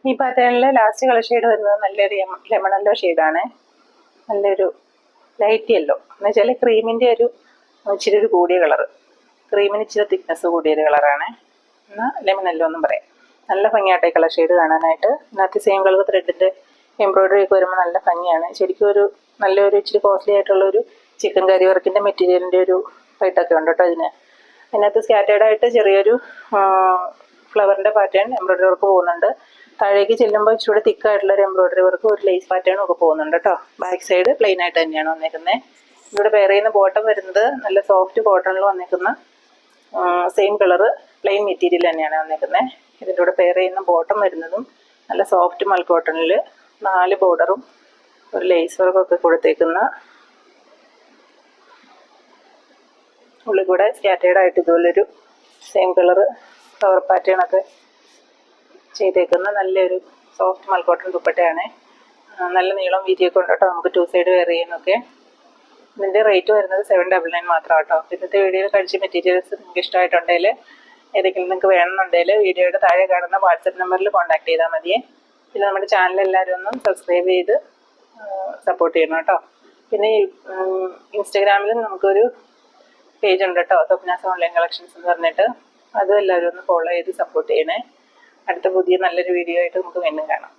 ഈ പാറ്റേണിൽ last colour shade വരുന്നത് നല്ലൊരു ലെമൺ യെല്ലോ ഷെയ്ഡാണ്. നല്ലൊരു ലൈറ്റ് യെല്ലോ എന്ന് വെച്ചാൽ ക്രീമിൻ്റെ ഇച്ചിരി ഒരു കൂടിയ കളറ്, ക്രീമിന് ഇച്ചിരി തിക്നെസ് കൂടിയൊരു കളറാണ്. എന്നാൽ ലെമൺ യെല്ലോ എന്നും പറയാം. നല്ല ഭംഗിയാട്ടെ കളർ ഷെയ്ഡ് കാണാനായിട്ട്. ഇതിനകത്ത് സെയിം കളർ ത്രെഡിൻ്റെ എംബ്രോയ്ഡറി ഒക്കെ വരുമ്പോൾ നല്ല ഭംഗിയാണ്. ശരിക്കും നല്ലൊരു ഇച്ചിരി കോസ്റ്റ്ലി ആയിട്ടുള്ളൊരു ചിക്കൻ കറി വർക്കിൻ്റെ മെറ്റീരിയലിൻ്റെ ഒരു റേറ്റൊക്കെ ഉണ്ട് കേട്ടോ ഇതിന്. അതിനകത്ത് സ്കാറ്റേർഡായിട്ട് ചെറിയൊരു ഫ്ലവറിൻ്റെ പാറ്റേൺ എംബ്രോയ്ഡറി വർക്ക് പോകുന്നുണ്ട്. താഴേക്ക് ചെല്ലുമ്പോൾ ഇച്ചിരി തിക്കായിട്ടുള്ളൊരു എംബ്രോയ്ഡറി വർക്ക്, ഒരു ലേസ് പാറ്റേണും ഒക്കെ പോകുന്നുണ്ട് കേട്ടോ. ബാക്ക് സൈഡ് പ്ലെയിൻ ആയിട്ട് തന്നെയാണ് വന്നേക്കുന്നത്. ഇവിടെ പെയർ ചെയ്യുന്ന ബോട്ടം വരുന്നത് നല്ല സോഫ്റ്റ് കോട്ടണിൽ വന്നേക്കുന്ന സെയിം കളറ് പ്ലെയിൻ മെറ്റീരിയൽ തന്നെയാണ് വന്നേക്കുന്നത്. ഇതിൻ്റെ കൂടെ പെയർ ചെയ്യുന്ന ബോട്ടം വരുന്നതും നല്ല സോഫ്റ്റ് മൽ കോട്ടണിൽ 4 ബോർഡറും ഒരു ലേസ് വർക്കൊക്കെ കൊടുത്തേക്കുന്ന, ഉള്ളിൽ കൂടെ സ്കാറ്റേർഡായിട്ട് ഇതുപോലൊരു സെയിം കളറ് ഫ്ലവർ പാറ്റേണൊക്കെ ചെയ്തേക്കുന്ന നല്ലൊരു സോഫ്റ്റ് മൽക്കോട്ടൺ ദുപ്പട്ടയാണ്. നല്ല നീളം വീതിയൊക്കെ ഉണ്ട് കേട്ടോ. നമുക്ക് 2 സൈഡ് വെയർ ചെയ്യുന്നൊക്കെ. ഇതിൻ്റെ റേറ്റ് വരുന്നത് 799 മാത്രം കേട്ടോ. ഇന്നത്തെ വീഡിയോയിൽ കഴിച്ച മെറ്റീരിയൽസ് നിങ്ങൾക്ക് ഇഷ്ടമായിട്ടുണ്ടെങ്കിൽ, ഏതെങ്കിലും നിങ്ങൾക്ക് വേണമെന്നുണ്ടെങ്കിൽ വീഡിയോയുടെ താഴെ കാണുന്ന വാട്സപ്പ് നമ്പറിൽ കോൺടാക്ട് ചെയ്താൽ മതിയേ. പിന്നെ നമ്മുടെ ചാനൽ എല്ലാവരും ഒന്ന് സബ്സ്ക്രൈബ് ചെയ്ത് സപ്പോർട്ട് ചെയ്യണം കേട്ടോ. പിന്നെ ഇൻസ്റ്റാഗ്രാമിലും നമുക്കൊരു പേജ് ഉണ്ട് കേട്ടോ, സ്വപ്നാസ് ഓൺലൈൻ കളക്ഷൻസ് എന്ന് പറഞ്ഞിട്ട്. അതും എല്ലാവരും ഒന്ന് ഫോളോ ചെയ്ത് സപ്പോർട്ട് ചെയ്യണേ. അടുത്ത പുതിയ നല്ലൊരു വീഡിയോ ആയിട്ട് നമുക്ക് വീണ്ടും കാണാം.